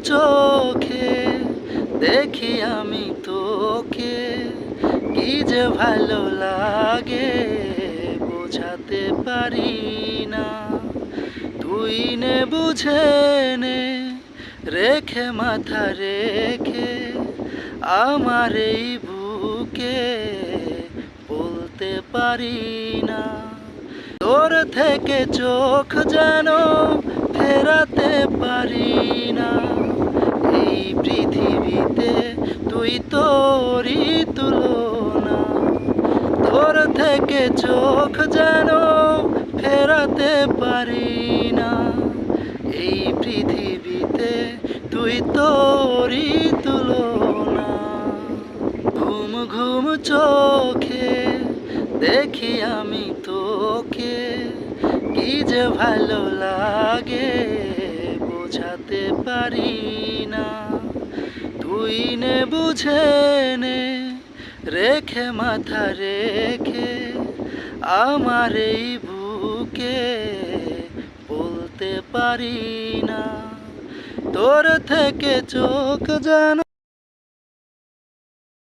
চোখে দেখি আমি তোকে, কি যে ভালো লাগে বোঝাতে পারি না। তুই নে বুঝে নে, রেখে মাথা রেখে আমার এই বুকে, বলতে পারি না। তোর থেকে চোখ যেন ফেরাতে পারি না। এই পৃথিবীতে তুই তোরই তুলনা। তোর থেকে চোখ যেন ফেরাতে পারি না। এই পৃথিবীতে তুই তোরই তুলনা। ঘুম ঘুম চোখে দেখি আমি তোকে, কি যে ভালো লাগে বোঝাতে পারি না। তুই নে বুঝে নে, রেখে মাথা রেখে আমার এই বুকে, বলতে পারি না। তোর থেকে চোখ যেন